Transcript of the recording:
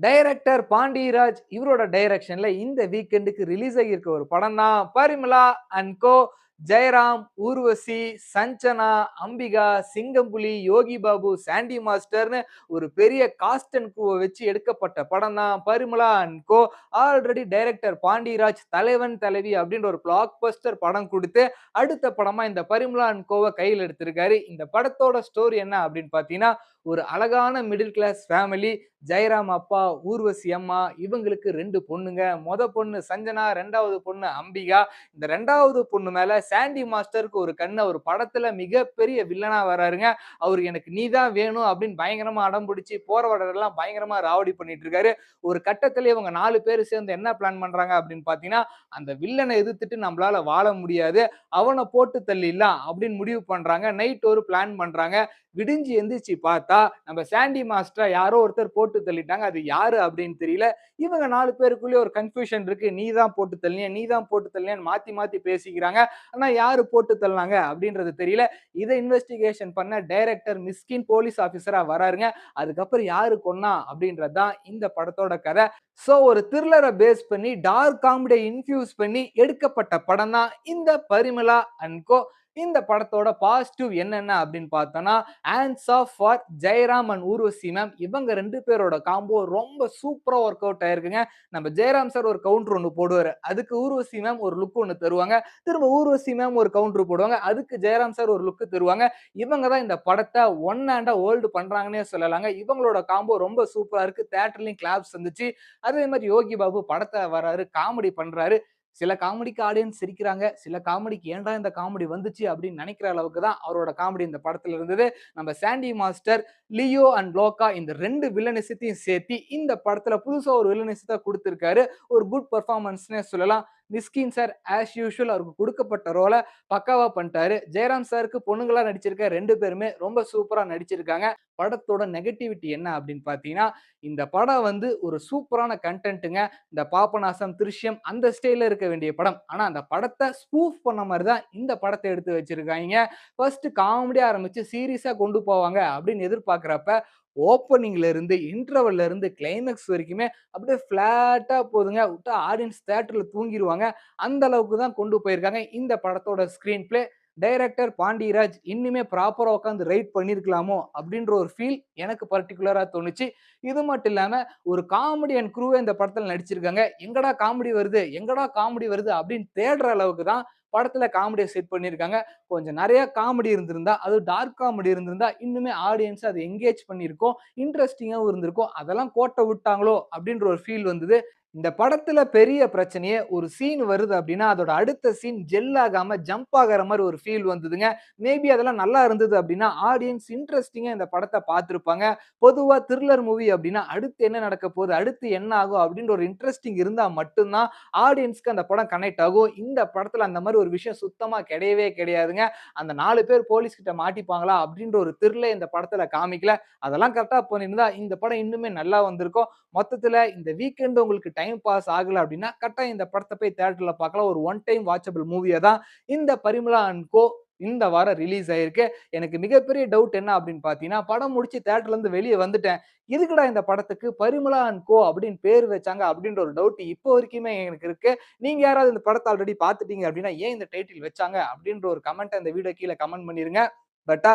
Director Pandiraj இவரோட டைரக்ஷன்ல இந்த வீக்கெண்டுக்கு ரிலீஸ் ஆகியிருக்க ஒரு படம் தான் Parimala and co. Jayaram, Urvashi, Sanjana, Ambika, Singampuli, Yogi Babu, Sandy மாஸ்டர்னு ஒரு பெரிய காஸ்ட் அண்ட் க்ரூவை வச்சு எடுக்கப்பட்ட படம் தான் Parimala and co. Already director Pandiraj Thalaivan Thalaivi அப்படின்ற ஒரு பிளாக் பஸ்டர் படம் கொடுத்து அடுத்த படமா இந்த பரிமளா அண்ட் கோவை கையில் எடுத்திருக்காரு. இந்த படத்தோட ஸ்டோரி என்ன அப்படின்னு பாத்தீங்கன்னா, ஒரு அழகான மிடில் கிளாஸ் ஃபேமிலி. ஜெயராம் அப்பா, ஊர்வசி அம்மா, இவங்களுக்கு 2 பொண்ணுங்க. பொண்ணு சஞ்சனா, 2வது பொண்ணு அம்பிகா. இந்த 2வது பொண்ணு மேல சாண்டி மாஸ்டருக்கு ஒரு கண்ணு. அவர் படத்துல மிகப்பெரிய வில்லனா வராருங்க. அவரு எனக்கு நீ தான் வேணும் அப்படின்னு பயங்கரமா அடம் பிடிச்சு போற வரதெல்லாம் பயங்கரமா ராவடி பண்ணிட்டு இருக்காரு. ஒரு கட்டத்துல இவங்க 4 பேரு சேர்ந்து என்ன பிளான் பண்றாங்க அப்படின்னு பாத்தீங்கன்னா, அந்த வில்லனை எதிர்த்துட்டு நம்மளால வாழ முடியாது. அவன போட்டு தள்ளிடலாம் அப்படின்னு முடிவு பண்றாங்க. நைட் ஒரு பிளான் பண்றாங்க. விடிஞ்சு எந்திரிச்சு பார்த்தா நம்ம சாண்டி மாஸ்டரை யாரோ ஒருத்தர் போட்டு தள்ளிட்டாங்க. அது யாரு அப்படின்னு தெரியல. இவங்க 4 பேருக்குள்ளே ஒரு கன்ஃபியூஷன் இருக்கு. நீ தான் போட்டு தள்ளினியா, நீ தான் போட்டு தள்ளினியான்னு மாத்தி மாத்தி பேசிக்கிறாங்க. ஆனா யாரு போட்டு தள்ளினாங்க அப்படின்றது தெரியல. இதை இன்வெஸ்டிகேஷன் பண்ண டைரக்டர் மிஸ்கின் போலீஸ் ஆபீசரா வராருங்க. அதுக்கப்புறம் யாரு கொன்னா அப்படின்றது தான் இந்த படத்தோட கதை. சோ ஒரு த்ரில்லரை பேஸ் பண்ணி டார்க் காமெடியை இன்ஃபியூஸ் பண்ணி எடுக்கப்பட்ட படம் தான் இந்த பரிமளா அண்ட் கோ. இந்த படத்தோட பாசிட்டிவ் என்னென்ன அப்படின்னு பார்த்தோம்னா, hands off for Jayaram and Urvashi ma'am. இவங்க 2 பேரோட காம்போ ரொம்ப சூப்பரா ஒர்க் அவுட் ஆயிருக்குங்க. நம்ம ஜெயராம் சார் ஒரு கவுண்டர் ஒண்ணு போடுவாரு. அதுக்கு ஊர்வசி மேம் ஒரு லுக் ஒண்ணு தருவாங்க. திரும்ப ஊர்வசி மேம் ஒரு கவுண்டர் போடுவாங்க. அதுக்கு ஜெயராம் சார் ஒரு லுக் தருவாங்க. இவங்க தான் இந்த படத்தை ஒன் ஹேண்டா ஹோல்டு பண்றாங்கன்னே சொல்லலாங்க. இவங்களோட காம்போ ரொம்ப சூப்பரா இருக்கு. தியேட்டர்லயும் கிளாப்ஸ் வந்துச்சு. அதே மாதிரி யோகி பாபு படத்தை வராரு, காமெடி பண்றாரு. சில காமெடிக்கு ஆடியன்ஸ் சிரிக்கிறாங்க. சில காமெடிக்கு ஏன்டா இந்த காமெடி வந்துச்சு அப்படின்னு நினைக்கிற அளவுக்கு தான் அவரோட காமெடி இந்த படத்துல இருந்தது. நம்ம சாண்டி மாஸ்டர், லியோ அண்ட் லோகா இந்த 2 வில்லனிசத்தையும் சேர்த்து இந்த படத்துல புதுசா ஒரு வில்லனிசத்தை கொடுத்திருக்காரு. ஒரு குட் பெர்ஃபார்மன்ஸ்னே சொல்லலாம். மிஸ்கின் சார் ஆஸ் யூசுவல் அவருக்கு கொடுக்கப்பட்ட ரோலை பக்காவா பண்ணிட்டாரு. ஜெயராம் சாருக்கு பொண்ணுங்களா நடிச்சிருக்க 2 பேருமே ரொம்ப சூப்பரா நடிச்சிருக்காங்க. படத்தோட நெகட்டிவிட்டி என்ன அப்படின்னு பாத்தீங்கன்னா, இந்த படம் வந்து ஒரு சூப்பரான கண்டென்ட்டுங்க. இந்த பாபநாசம், திருஷ்யம் அந்த ஸ்டைல்ல இருக்க வேண்டிய படம். ஆனா அந்த படத்தை ஸ்பூஃப் பண்ண மாதிரி தான் இந்த படத்தை எடுத்து வச்சிருக்காங்க. ஃபர்ஸ்ட் காமெடியா ஆரம்பிச்சு சீரியஸா கொண்டு போவாங்க அப்படின்னு எதிர்பார்க்கிறப்ப, ஓப்பனிங்ல இருந்து இன்டர்வல்ல இருந்து கிளைமேக்ஸ் வரைக்குமே அப்படியே ஃபிளாட்டா போதுங்க. விட்டா ஆடியன்ஸ் தியேட்டர்ல தூங்கிருவாங்க. அந்த அளவுக்கு தான் கொண்டு போயிருக்காங்க இந்த படத்தோட ஸ்கிரீன் பிளே. டைரக்டர் பாண்டிராஜ் இன்னுமே ப்ராப்பரா உட்காந்து ரைட் பண்ணியிருக்கலாமோ அப்படின்ற ஒரு ஃபீல் எனக்கு பர்ட்டிகுலரா தோணுச்சு. இது மட்டும் இல்லாம ஒரு காமெடி அண்ட் க்ரூவே இந்த படத்துல நடிச்சிருக்காங்க. எங்கடா காமெடி வருது, எங்கடா காமெடி வருது அப்படின்னு தேடுற அளவுக்கு தான் படத்துல காமெடியை செட் பண்ணியிருக்காங்க. கொஞ்சம் நிறைய காமெடி இருந்திருந்தா, அதுவும் டார்க் காமெடி இருந்திருந்தா இன்னுமே ஆடியன்ஸ் அதை என்கேஜ் பண்ணியிருக்கும். இன்ட்ரெஸ்டிங்காவும் இருந்திருக்கும். அதெல்லாம் கோட்டை விட்டாங்களோ அப்படின்ற ஒரு ஃபீல் வந்தது. இந்த படத்துல பெரிய பிரச்சனையே ஒரு சீன் வருது அப்படின்னா அதோட அடுத்த சீன் ஜெல் ஆகாம ஜம்ப் ஆகிற மாதிரி ஒரு ஃபீல் வந்ததுங்க. மேபி அதெல்லாம் நல்லா இருந்தது அப்படின்னா ஆடியன்ஸ் இன்ட்ரெஸ்டிங்கா இந்த படத்தை பார்த்திருப்பாங்க. பொதுவா த்ரில்லர் மூவி அப்படின்னா அடுத்து என்ன நடக்க போகுது, அடுத்து என்ன ஆகும் அப்படின்ற ஒரு இன்ட்ரெஸ்டிங் இருந்தா மட்டும்தான் ஆடியன்ஸ்க்கு அந்த படம் கனெக்ட் ஆகும். இந்த படத்துல அந்த மாதிரி ஒரு விஷயம் சுத்தமா கிடையவே கிடையாதுங்க. அந்த 4 பேர் போலீஸ் கிட்ட மாட்டிப்பாங்களா அப்படின்ற ஒரு த்ரில்லே இந்த படத்துல காமிக்கல. அதெல்லாம் கரெக்டா பண்ணியிருந்தா இந்த படம் இன்னுமே நல்லா வந்திருக்கும். மொத்தத்துல இந்த வீக்கெண்ட் உங்களுக்கு டைம் பாஸ் ஆகல அப்படின்னா கட்டாயம் இந்த படத்தை போய் தியேட்டர்ல பார்க்கலாம். ஒரு ஒன் டைம் வாட்சபிள் மூவியா தான் இந்த பரிமளா அண்ட் கோ இந்த வாரம் ரிலீஸ் ஆயிருக்கு. எனக்கு மிகப்பெரிய டவுட் என்ன அப்படின்னு பாத்தீங்கன்னா, படம் முடிச்சு தியேட்டர்ல இருந்து வெளியே வந்துட்டேன். எதுக்குடா இந்த படத்துக்கு பரிமளா அண்ட் கோ அப்படின்னு பேர் வச்சாங்க அப்படின்ற ஒரு டவுட் இப்போ வரைக்குமே எனக்கு இருக்கு. நீங்க யாராவது இந்த படத்தை ஆல்ரெடி பாத்துட்டீங்க அப்படின்னா ஏன் இந்த டைட்டில் வச்சாங்க அப்படின்ற ஒரு கமெண்ட் இந்த வீடியோ கீழே கமெண்ட் பண்ணிருங்க. பட்டா